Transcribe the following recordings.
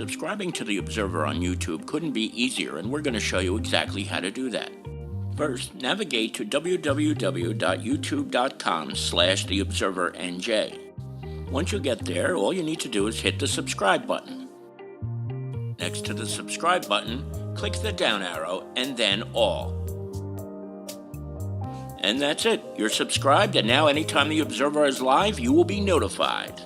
Subscribing to The Observer on YouTube couldn't be easier, and we're going to show you exactly how to do that. First, navigate to www.youtube.com/theobservernj. Once you get there, all you need to do is hit the subscribe button. Next to the subscribe button, click the down arrow and then all. And that's it. You're subscribed, and now anytime The Observer is live, you will be notified.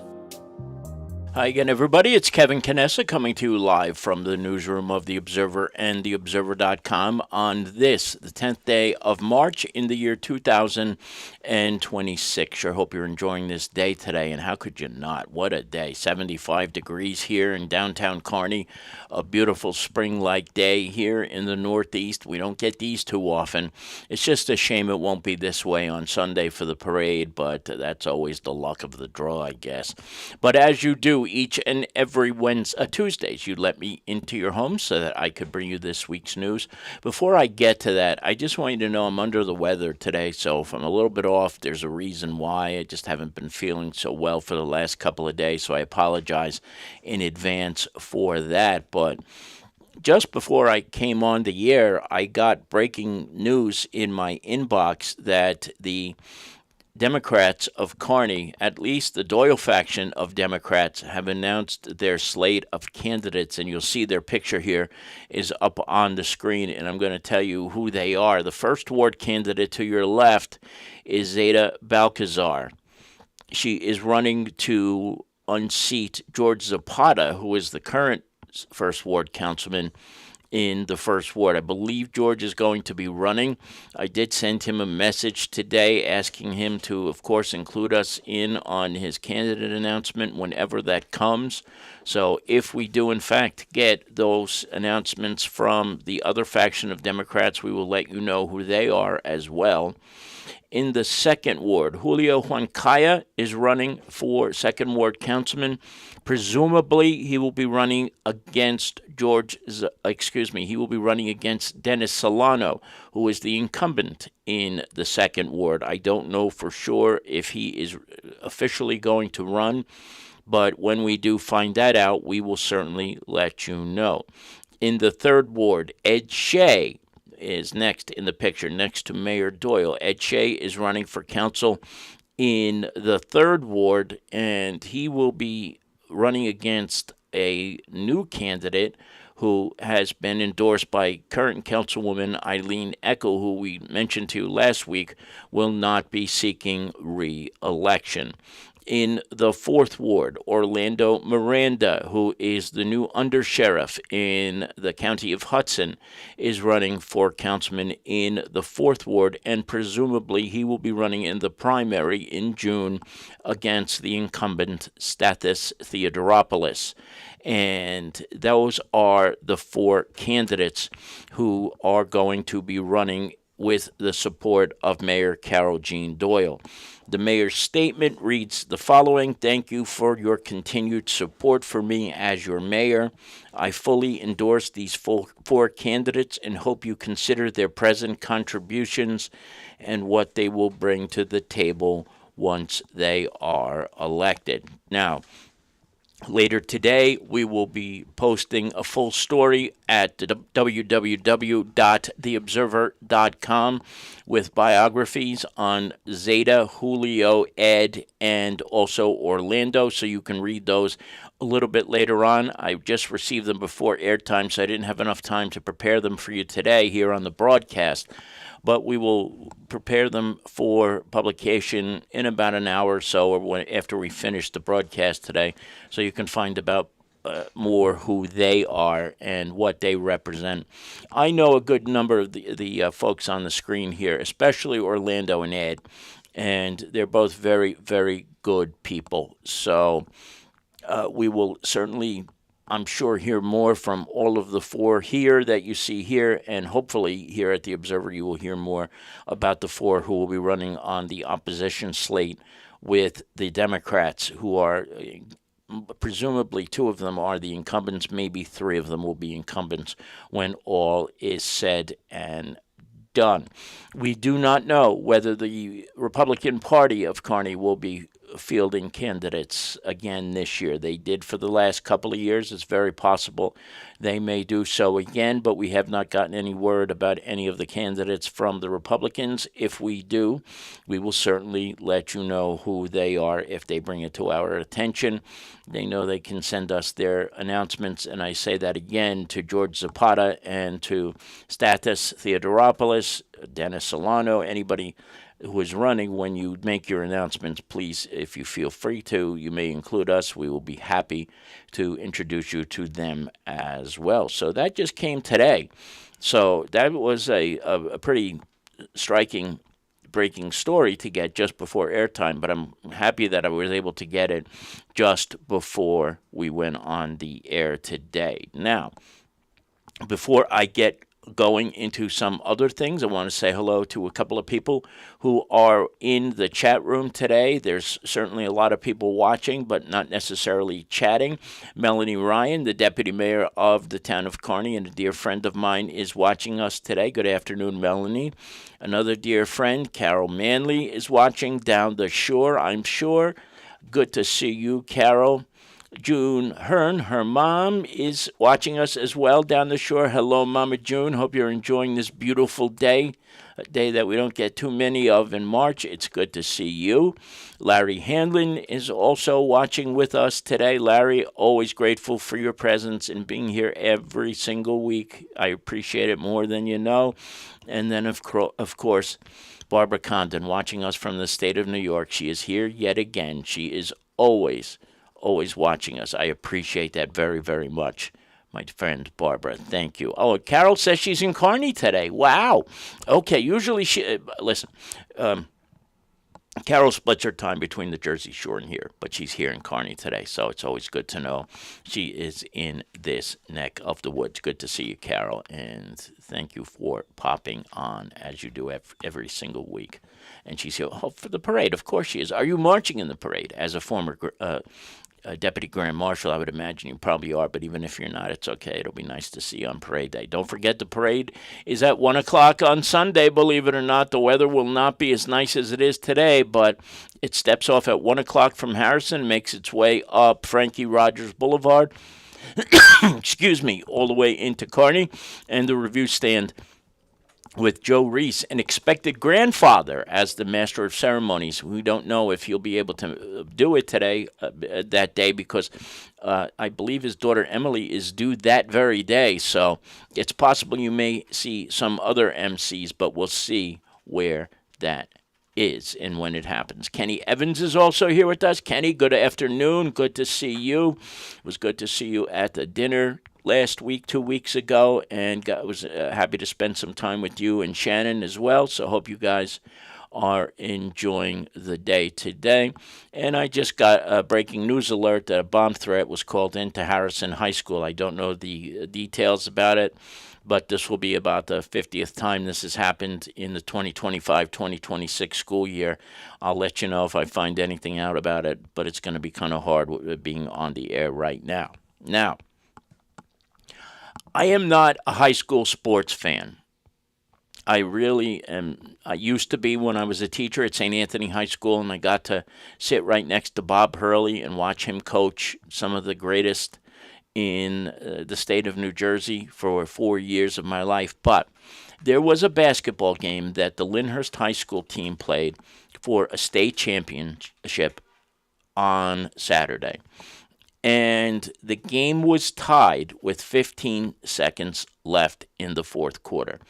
Hi again, everybody. It's Kevin Canessa coming to you live from the newsroom of The Observer and TheObserver.com on this, the 10th day of March in the year 2026. Sure hope you're enjoying this day today, and how could you not? What a day. 75 degrees here in downtown Kearney. A beautiful spring-like day here in the Northeast. We don't get these too often. It's just a shame it won't be this way on Sunday for the parade, but that's always the luck of the draw, I guess. But as you do each and every Tuesdays, you let me into your home so that I could bring you this week's news. Before I get to that, I just want you to know I'm under the weather today, so if I'm a little bit off, there's a reason why. I just haven't been feeling so well for the last couple of days, so I apologize in advance for that. But just before I came on the air, I got breaking news in my inbox that the Democrats of Kearney, at least the Doyle faction of Democrats, have announced their slate of candidates, and you'll see their picture here is up on the screen, and I'm going to tell you who they are. The first ward candidate to your left is Zeta Balcazar. She is running to unseat George Zapata, who is the current first ward councilman in the first ward. I believe George is going to be running. I did send him a message today asking him to, of course, include us in on his candidate announcement whenever that comes. So if we do, in fact, get those announcements from the other faction of Democrats, we will let you know who they are as well. In the second ward, Julio Huancaya is running for second ward councilman. Presumably, he will be running against he will be running against Dennis Solano, who is the incumbent in the second ward. I don't know for sure if he is officially going to run, but when we do find that out, we will certainly let you know. In the third ward, Ed Shea is next in the picture, next to Mayor Doyle. Ed Shea is running for council in the third ward, and he will be running against a new candidate who has been endorsed by current councilwoman Eileen Eckel, who we mentioned to you last week, will not be seeking re-election. In the fourth ward, Orlando Miranda, who is the new undersheriff in the county of Hudson, is running for councilman in the fourth ward, and presumably he will be running in the primary in June against the incumbent Stathis Theodoropoulos. And those are the four candidates who are going to be running with the support of Mayor Carol Jean Doyle. The mayor's statement reads the following: "Thank you for your continued support for me as your mayor. I fully endorse these four candidates and hope you consider their present contributions and what they will bring to the table once they are elected." Now, later today, we will be posting a full story at www.theobserver.com with biographies on Zeta, Julio, Ed, and also Orlando, so you can read those a little bit later on. I just received them before airtime, so I didn't have enough time to prepare them for you today here on the broadcast. But we will prepare them for publication in about an hour or so, or after we finish the broadcast today, so you can find about more who they are and what they represent. I know a good number of the folks on the screen here, especially Orlando and Ed, and they're both very, very good people. So we will certainly, I'm sure, hear more from all of the four here that you see here, and hopefully here at The Observer you will hear more about the four who will be running on the opposition slate with the Democrats, who are presumably two of them are the incumbents, maybe three of them will be incumbents when all is said and done. We do not know whether the Republican Party of Kearney will be fielding candidates again this year. They did for the last couple of years. It's very possible they may do so again, but we have not gotten any word about any of the candidates from the Republicans. If we do, we will certainly let you know who they are if they bring it to our attention. They know they can send us their announcements, and I say that again to George Zapata and to Stathis Theodoropoulos, Dennis Solano, anybody who is running. When you make your announcements, please, if you feel free to, you may include us. We will be happy to introduce you to them as well. So that just came today. So that was a pretty striking breaking story to get just before airtime, but I'm happy that I was able to get it just before we went on the air today. Now, before I get going into some other things, I want to say hello to a couple of people who are in the chat room today. There's certainly a lot of people watching, but not necessarily chatting. Melanie Ryan, the deputy mayor of the town of Kearney and a dear friend of mine, is watching us today. Good afternoon, Melanie. Another dear friend, Carol Manley, is watching down the shore, I'm sure. Good to see you, Carol. June Hearn, her mom, is watching us as well down the shore. Hello, Mama June. Hope you're enjoying this beautiful day, a day that we don't get too many of in March. It's good to see you. Larry Handlin is also watching with us today. Larry, always grateful for your presence and being here every single week. I appreciate it more than you know. And then, of course, Barbara Condon watching us from the state of New York. She is here yet again. She is always watching us. I appreciate that very, very much, my friend Barbara. Thank you. Oh, Carol says she's in Kearney today. Wow. Okay, usually listen, Carol splits her time between the Jersey Shore and here, but she's here in Kearney today, so it's always good to know she is in this neck of the woods. Good to see you, Carol, and thank you for popping on as you do every single week. And she's here for the parade. Of course she is. Are you marching in the parade? As a former Deputy Grand Marshal, I would imagine you probably are, but even if you're not, it's okay. It'll be nice to see you on parade day. Don't forget the parade is at 1 o'clock on Sunday, believe it or not. The weather will not be as nice as it is today, but it steps off at 1 o'clock from Harrison, makes its way up Frankie Rogers Boulevard, excuse me, all the way into Kearney, and the review stand with Joe Reese, an expected grandfather, as the master of ceremonies. We don't know if he'll be able to do it today, that day, because I believe his daughter Emily is due that very day. So it's possible you may see some other MCs, but we'll see where that is and when it happens. Kenny Evans is also here with us. Kenny, good afternoon. Good to see you. It was good to see you at the dinner last week, 2 weeks ago, and was happy to spend some time with you and Shannon as well. So hope you guys are enjoying the day today. And I just got a breaking news alert that a bomb threat was called into Harrison High School. I don't know the details about it, but this will be about the 50th time this has happened in the 2025-2026 school year. I'll let you know if I find anything out about it, but it's going to be kind of hard being on the air right now. Now, I am not a high school sports fan. I really am. I used to be when I was a teacher at St. Anthony High School, and I got to sit right next to Bob Hurley and watch him coach some of the greatest in the state of New Jersey for 4 years of my life. But there was a basketball game that the Lyndhurst High School team played for a state championship on Saturday. And the game was tied with 15 seconds left in the fourth quarter.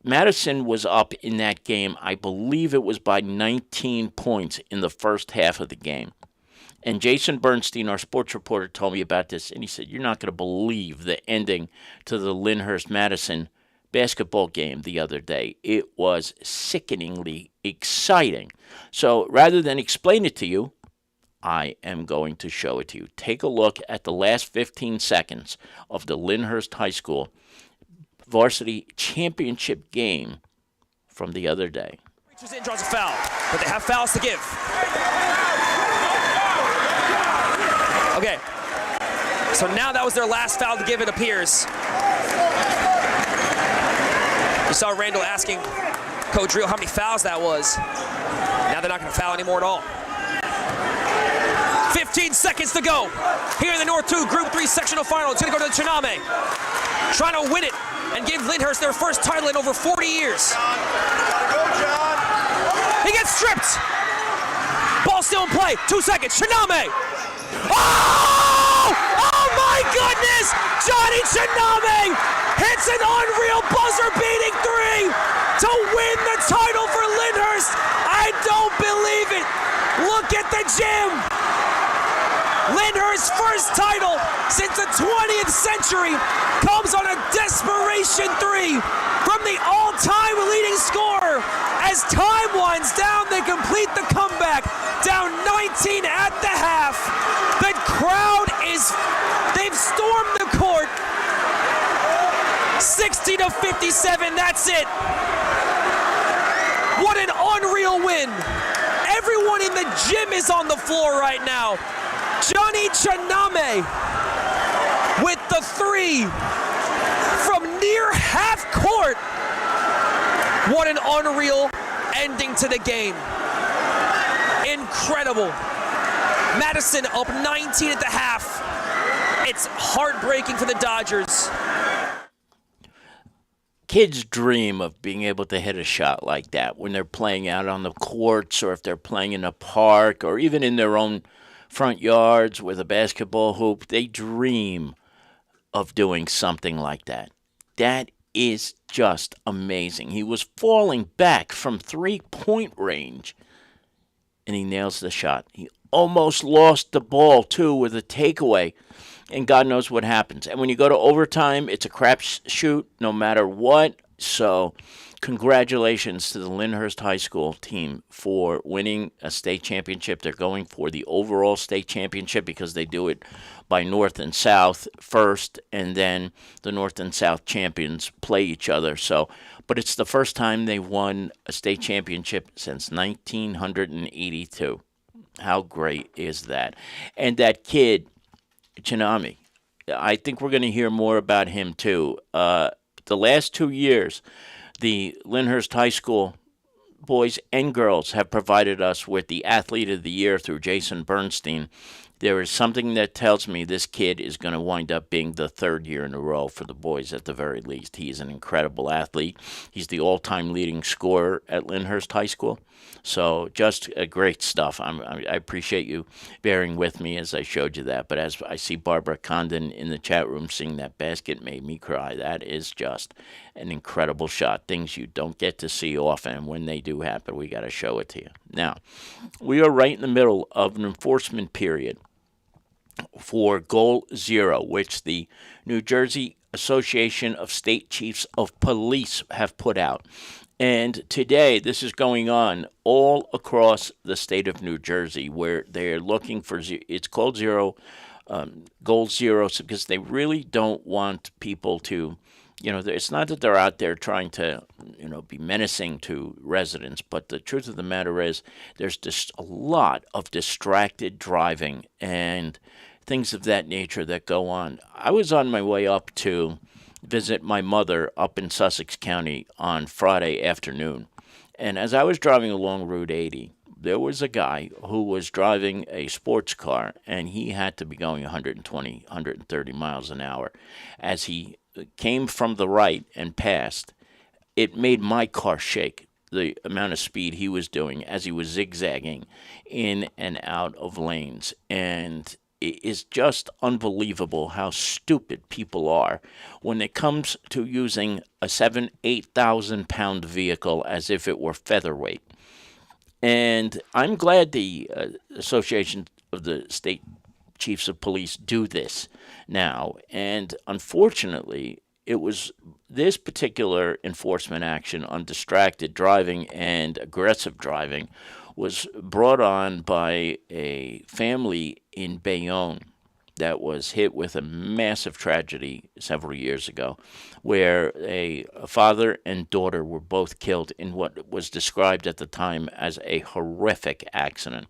Madison was up in that game, I believe it was by 19 points in the first half of the game. And Jason Bernstein, our sports reporter, told me about this, and he said, you're not going to believe the ending to the Lyndhurst-Madison basketball game the other day. It was sickeningly exciting. So rather than explain it to you, I am going to show it to you. Take a look at the last 15 seconds of the Lyndhurst High School varsity championship game from the other day. Reaches in, draws a foul, but they have fouls to give. Okay, so now that was their last foul to give, it appears. You saw Randall asking Coach Real how many fouls that was. Now they're not going to foul anymore at all. 15 seconds to go. Here in the North 2 Group 3 sectional final. It's going to go to Chiname. Trying to win it and give Lyndhurst their first title in over 40 years. He gets stripped. Ball still in play. 2 seconds. Chiname. Oh! Oh my goodness! Johnny Chiname hits an unreal buzzer-beating 3 to win the title for Lyndhurst. I don't believe it. Look at the gym. Lyndhurst's first title since the 20th century comes on a desperation 3 from the all-time leading scorer. As time winds down, they complete the comeback, down 19 at the half. The crowd they've stormed the court. 60-57, that's it. What an unreal win. Everyone in the gym is on the floor right now. Johnny Chiname with the 3 from near half court. What an unreal ending to the game. Incredible. Madison up 19 at the half. It's heartbreaking for the Dodgers. Kids dream of being able to hit a shot like that when they're playing out on the courts, or if they're playing in a park, or even in their own front yards with a basketball hoop. They dream of doing something like that. That is just amazing. He was falling back from 3-point range, and he nails the shot. He almost lost the ball, too, with a takeaway, and God knows what happens. And when you go to overtime, it's a crapshoot no matter what. So congratulations to the Lyndhurst High School team for winning a state championship. They're going for the overall state championship because they do it by North and South first, and then the North and South champions play each other. So, but it's the first time they've won a state championship since 1982. How great is that? And that kid, Chiname, I think we're going to hear more about him too. The last 2 years, the Lyndhurst High School boys and girls have provided us with the Athlete of the Year through Jason Bernstein. There is something that tells me this kid is going to wind up being the 3rd year in a row for the boys at the very least. He is an incredible athlete. He's the all-time leading scorer at Lyndhurst High School. So just great stuff. I appreciate you bearing with me as I showed you that. But as I see Barbara Condon in the chat room seeing that basket made me cry. That is just an incredible shot. Things you don't get to see often. When they do happen, we got to show it to you. Now, we are right in the middle of an enforcement period for Goal Zero, which the New Jersey Association of State Chiefs of Police have put out. And today, this is going on all across the state of New Jersey, where they're looking for, it's called Goal Zero, because they really don't want people to, it's not that they're out there trying to, be menacing to residents, but the truth of the matter is there's just a lot of distracted driving and things of that nature that go on. I was on my way up to visit my mother up in Sussex County on Friday afternoon. And as I was driving along Route 80, there was a guy who was driving a sports car, and he had to be going 120, 130 miles an hour. As he came from the right and passed, it made my car shake, the amount of speed he was doing as he was zigzagging in and out of lanes. And it is just unbelievable how stupid people are when it comes to using a 8,000 pound vehicle as if it were featherweight. And I'm glad the Association of the State Chiefs of Police do this now. And unfortunately, it was this particular enforcement action on distracted driving and aggressive driving was brought on by a family in Bayonne that was hit with a massive tragedy several years ago, where a father and daughter were both killed in what was described at the time as a horrific accident.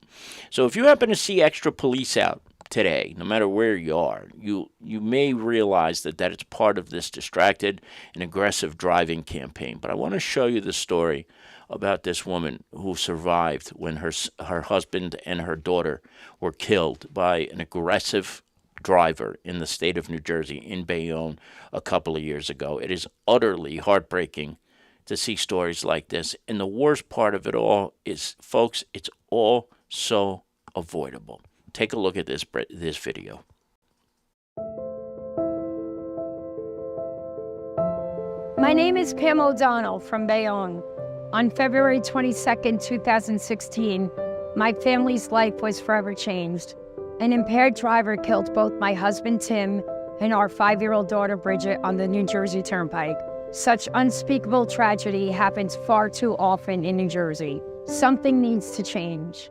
So if you happen to see extra police out today, no matter where you are, you may realize that it's part of this distracted and aggressive driving campaign. But I want to show you the story about this woman who survived when her husband and her daughter were killed by an aggressive driver in the state of New Jersey, in Bayonne, a couple of years ago. It is utterly heartbreaking to see stories like this. And the worst part of it all is, folks, it's all so avoidable. Take a look at this video. My name is Pam O'Donnell from Bayonne. On February 22nd, 2016, my family's life was forever changed. An impaired driver killed both my husband, Tim, and our 5-year-old daughter, Bridget, on the New Jersey Turnpike. Such unspeakable tragedy happens far too often in New Jersey. Something needs to change.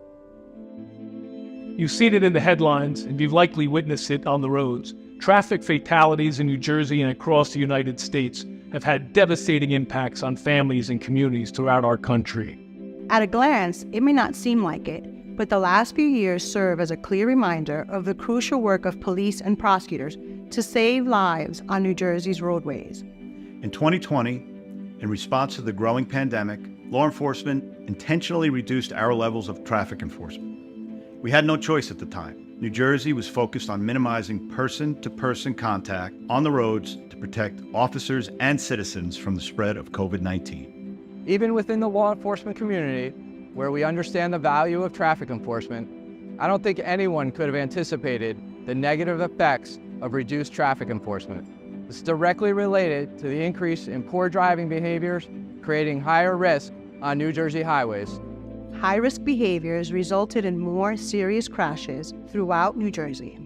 You've seen it in the headlines, and you've likely witnessed it on the roads. Traffic fatalities in New Jersey and across the United States have had devastating impacts on families and communities throughout our country. At a glance, it may not seem like it, but the last few years serve as a clear reminder of the crucial work of police and prosecutors to save lives on New Jersey's roadways. In 2020, in response to the growing pandemic, law enforcement intentionally reduced our levels of traffic enforcement. We had no choice at the time. New Jersey was focused on minimizing person-to-person contact on the roads to protect officers and citizens from the spread of COVID-19. Even within the law enforcement community, where we understand the value of traffic enforcement, I don't think anyone could have anticipated the negative effects of reduced traffic enforcement. It's directly related to the increase in poor driving behaviors, creating higher risk on New Jersey highways. High-risk behaviors resulted in more serious crashes throughout New Jersey.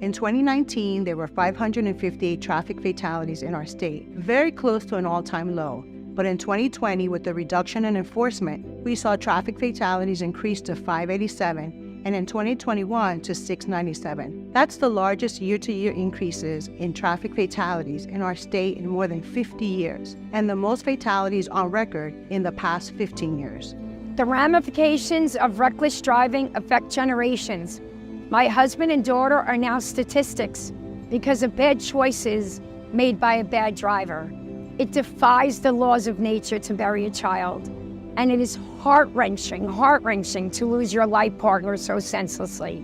In 2019, there were 558 traffic fatalities in our state, very close to an all-time low. But in 2020, with the reduction in enforcement, we saw traffic fatalities increase to 587, and in 2021 to 697. That's the largest year-to-year increases in traffic fatalities in our state in more than 50 years, and the most fatalities on record in the past 15 years. The ramifications of reckless driving affect generations. My husband and daughter are now statistics because of bad choices made by a bad driver. It defies the laws of nature to bury a child, and it is heart-wrenching to lose your life partner so senselessly.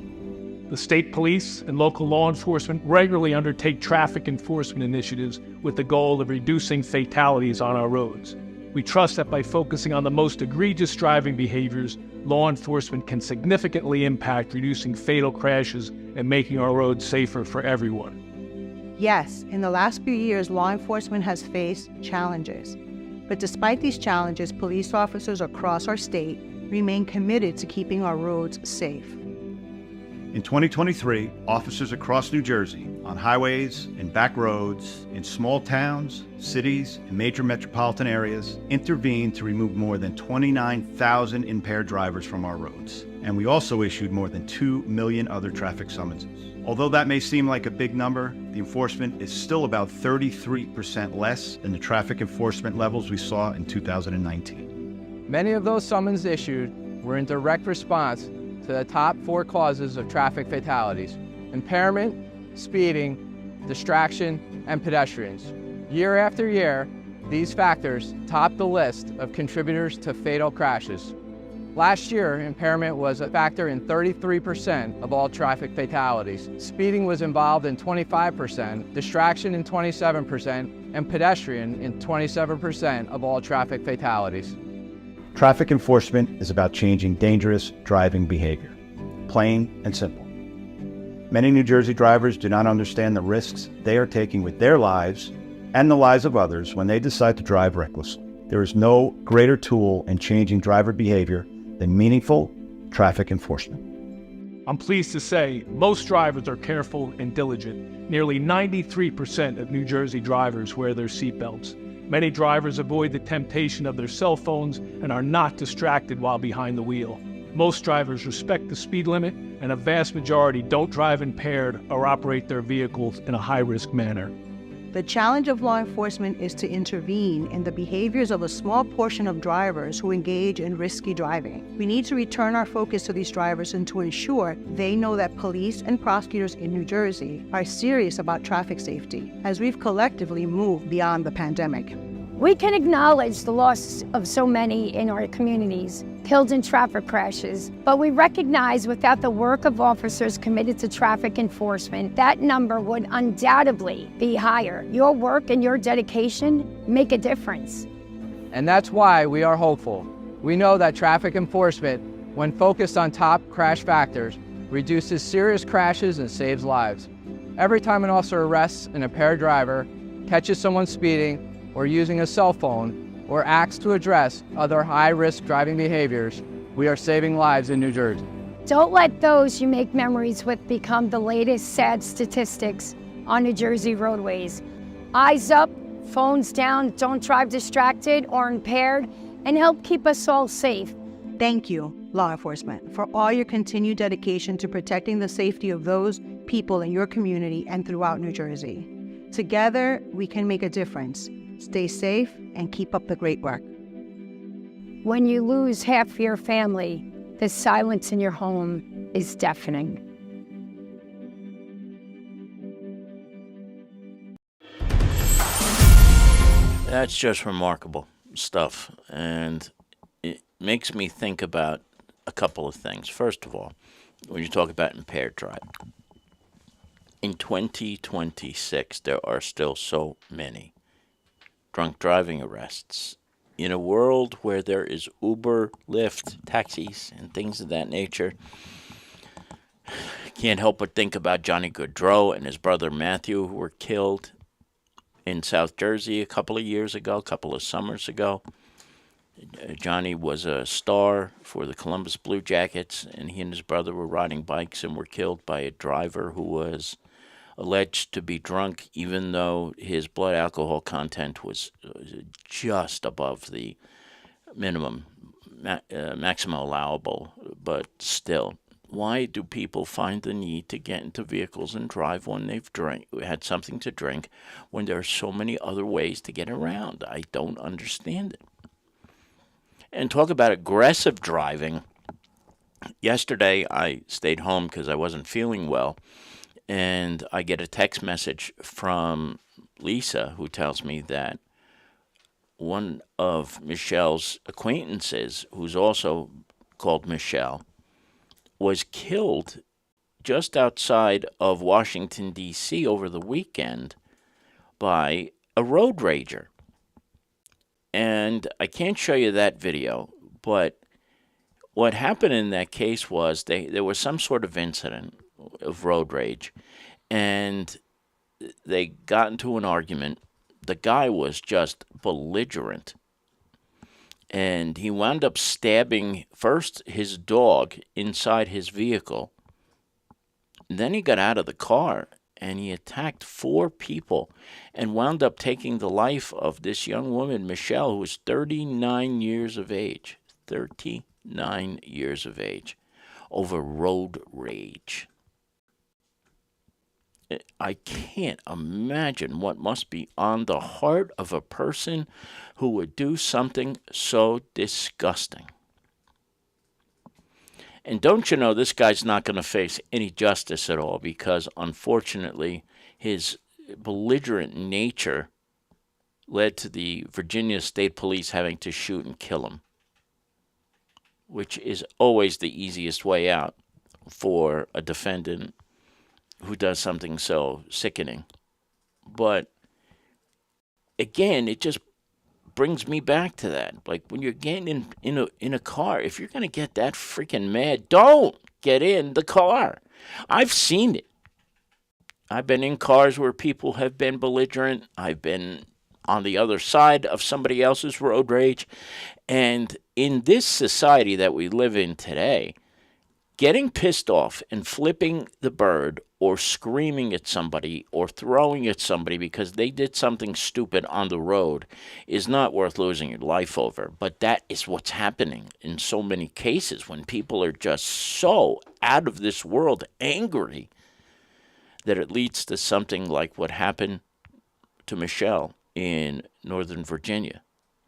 The state police and local law enforcement regularly undertake traffic enforcement initiatives with the goal of reducing fatalities on our roads. We trust that by focusing on the most egregious driving behaviors, law enforcement can significantly impact reducing fatal crashes and making our roads safer for everyone. Yes, in the last few years, law enforcement has faced challenges. But despite these challenges, police officers across our state remain committed to keeping our roads safe. In 2023, officers across New Jersey, on highways, in back roads, in small towns, cities, and major metropolitan areas, intervened to remove more than 29,000 impaired drivers from our roads. And we also issued more than 2 million other traffic summonses. Although that may seem like a big number, the enforcement is still about 33% less than the traffic enforcement levels we saw in 2019. Many of those summons issued were in direct response to the top 4 causes of traffic fatalities: impairment, speeding, distraction, and pedestrians. Year after year, these factors top the list of contributors to fatal crashes. Last year, impairment was a factor in 33% of all traffic fatalities. Speeding was involved in 25%, distraction in 27%, and pedestrian in 27% of all traffic fatalities. Traffic enforcement is about changing dangerous driving behavior. Plain and simple. Many New Jersey drivers do not understand the risks they are taking with their lives and the lives of others when they decide to drive recklessly. There is no greater tool in changing driver behavior than meaningful traffic enforcement. I'm pleased to say most drivers are careful and diligent. Nearly 93% of New Jersey drivers wear their seatbelts. Many drivers avoid the temptation of their cell phones and are not distracted while behind the wheel. Most drivers respect the speed limit, and a vast majority don't drive impaired or operate their vehicles in a high-risk manner. The challenge of law enforcement is to intervene in the behaviors of a small portion of drivers who engage in risky driving. We need to return our focus to these drivers and to ensure they know that police and prosecutors in New Jersey are serious about traffic safety as we've collectively moved beyond the pandemic. We can acknowledge the loss of so many in our communities, killed in traffic crashes, but we recognize without the work of officers committed to traffic enforcement, that number would undoubtedly be higher. Your work and your dedication make a difference. And that's why we are hopeful. We know that traffic enforcement, when focused on top crash factors, reduces serious crashes and saves lives. Every time an officer arrests an impaired driver, catches someone speeding, or using a cell phone, or acts to address other high-risk driving behaviors, we are saving lives in New Jersey. Don't let those you make memories with become the latest sad statistics on New Jersey roadways. Eyes up, phones down, don't drive distracted or impaired, and help keep us all safe. Thank you, law enforcement, for all your continued dedication to protecting the safety of those people in your community and throughout New Jersey. Together, we can make a difference. Stay safe and keep up the great work. When you lose half your family, the silence in your home is deafening. That's just remarkable stuff, and it makes me think about a couple of things. First of all, when you talk about impaired driving, in 2026, there are still so many drunk driving arrests. In a world where there is Uber, Lyft, taxis, and things of that nature, can't help but think about Johnny Gaudreau and his brother Matthew, who were killed in South Jersey a couple of summers ago. Johnny was a star for the Columbus Blue Jackets, and he and his brother were riding bikes and were killed by a driver who was alleged to be drunk, even though his blood alcohol content was just above the maximum allowable. But still, why do people find the need to get into vehicles and drive when they've had something to drink, when there are so many other ways to get around? I don't understand it. And talk about aggressive driving. Yesterday, I stayed home because I wasn't feeling well. And I get a text message from Lisa, who tells me that one of Michelle's acquaintances, who's also called Michelle, was killed just outside of Washington, D.C. over the weekend by a road rager. And I can't show you that video, but what happened in that case was there was some sort of incident of road rage, and they got into an argument. The guy was just belligerent, and he wound up stabbing first his dog inside his vehicle. Then he got out of the car and he attacked 4 people and wound up taking the life of this young woman, Michelle, who was 39 years of age. 39 years of age over road rage. I can't imagine what must be on the heart of a person who would do something so disgusting. And don't you know, this guy's not going to face any justice at all, because unfortunately his belligerent nature led to the Virginia State Police having to shoot and kill him, which is always the easiest way out for a defendant who does something so sickening. But again, it just brings me back to that. Like, when you're getting in a car, if you're going to get that freaking mad, don't get in the car. I've seen it. I've been in cars where people have been belligerent. I've been on the other side of somebody else's road rage. And in this society that we live in today, getting pissed off and flipping the bird or screaming at somebody or throwing at somebody because they did something stupid on the road is not worth losing your life over. But that is what's happening in so many cases, when people are just so out of this world angry that it leads to something like what happened to Michelle in Northern Virginia.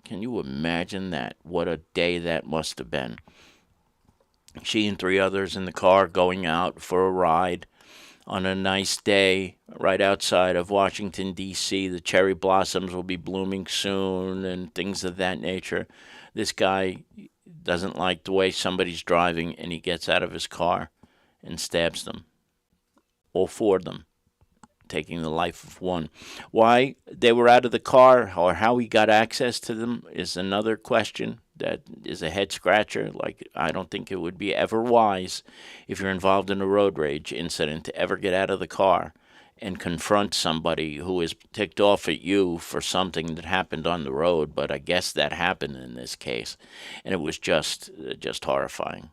Can you imagine that? What a day that must have been. She and 3 others in the car going out for a ride. on a nice day right outside of Washington, D.C. The cherry blossoms will be blooming soon and things of that nature. This guy doesn't like the way somebody's driving, and he gets out of his car and stabs them, all four of them, taking the life of one. Why they were out of the car or how he got access to them is another question that is a head scratcher. Like, I don't think it would be ever wise if you're involved in a road rage incident to ever get out of the car and confront somebody who is ticked off at you for something that happened on the road. But I guess that happened in this case, and it was just horrifying.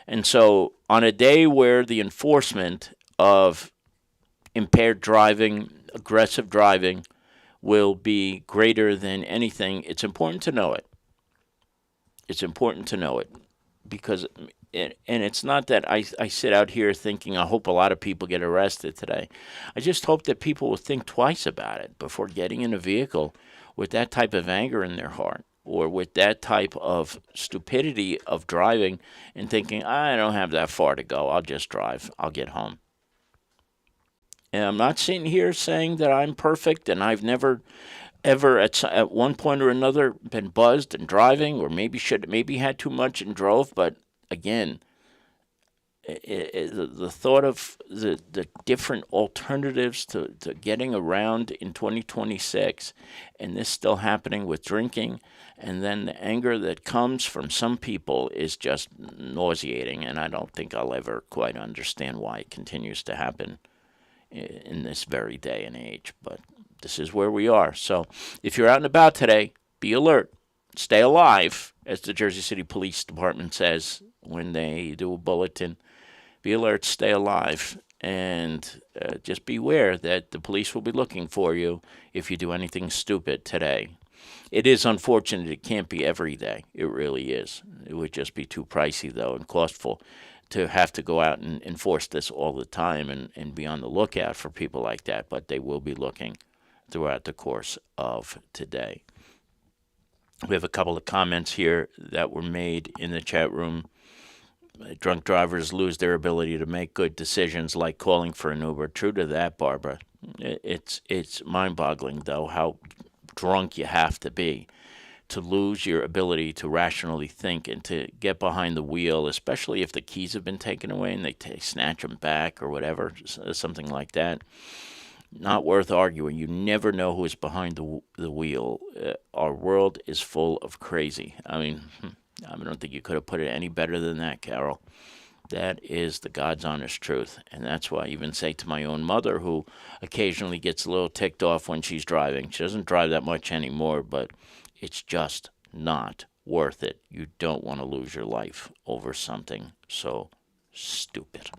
And so on a day where the enforcement of impaired driving, aggressive driving, will be greater than anything, it's important to know it. It's important to know it because, and it's not that I sit out here thinking I hope a lot of people get arrested today. I just hope that people will think twice about it before getting in a vehicle with that type of anger in their heart or with that type of stupidity of driving and thinking, I don't have that far to go. I'll just drive. I'll get home. And I'm not sitting here saying that I'm perfect and I've never, ever at one point or another been buzzed and driving or maybe had too much and drove. But again, the thought of the different alternatives to getting around in 2026 and this still happening with drinking and then the anger that comes from some people is just nauseating. And I don't think I'll ever quite understand why it continues to happen in this very day and age, but this is where we are. So if you're out and about today, be alert, stay alive, as the Jersey City Police Department says when they do a bulletin. Be alert, stay alive, and just beware that the police will be looking for you if you do anything stupid today. It is unfortunate it can't be every day. It really is. It would just be too pricey, though, and costful to have to go out and enforce this all the time and be on the lookout for people like that, but they will be looking throughout the course of today. We have a couple of comments here that were made in the chat room. Drunk drivers lose their ability to make good decisions like calling for an Uber. True to that, Barbara. It's mind-boggling, though, how drunk you have to be to lose your ability to rationally think and to get behind the wheel, especially if the keys have been taken away and they snatch them back or whatever, something like that. Not worth arguing. You never know who is behind the wheel. Our world is full of crazy. I don't think you could have put it any better than that, Carol. That is the God's honest truth. And that's why I even say to my own mother, who occasionally gets a little ticked off when she's driving. She doesn't drive that much anymore, but it's just not worth it. You don't want to lose your life over something so stupid.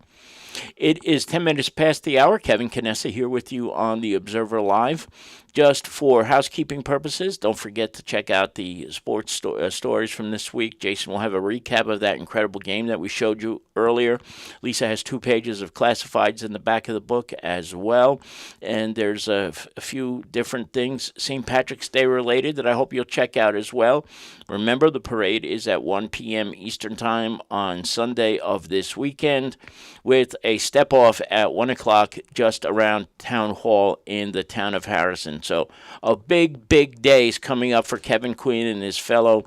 It is 10 minutes past the hour. Kevin Canessa here with you on the Observer Live. Just for housekeeping purposes, don't forget to check out the sports stories from this week. Jason will have a recap of that incredible game that we showed you earlier. Lisa has 2 pages of classifieds in the back of the book as well. And there's a few different things St. Patrick's Day related that I hope you'll check out as well. Remember, the parade is at 1 p.m. Eastern Time on Sunday of this weekend, with a step-off at 1 o'clock just around Town Hall in the town of Harrison. So a big day is coming up for Kevin Quinn and his fellow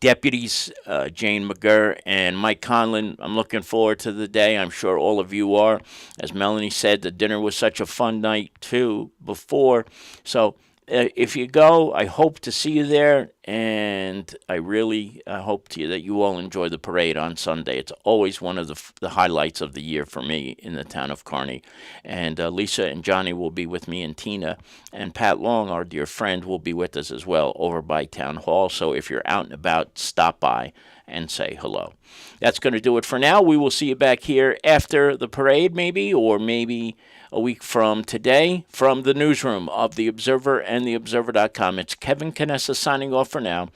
deputies, Jane McGurr and Mike Conlon. I'm looking forward to the day. I'm sure all of you are. As Melanie said, the dinner was such a fun night, too, before. So if you go, I hope to see you there, and I really hope that you all enjoy the parade on Sunday. It's always one of the highlights of the year for me in the town of Kearney. And Lisa and Johnny will be with me, and Tina, and Pat Long, our dear friend, will be with us as well over by Town Hall. So if you're out and about, stop by and say hello. That's going to do it for now. We will see you back here after the parade, maybe, or maybe a week from today, from the newsroom of The Observer and TheObserver.com. It's Kevin Canessa signing off for now,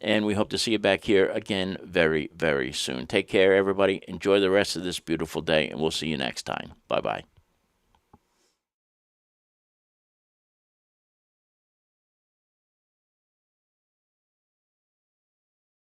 and we hope to see you back here again very, very soon. Take care, everybody. Enjoy the rest of this beautiful day, and we'll see you next time. Bye-bye.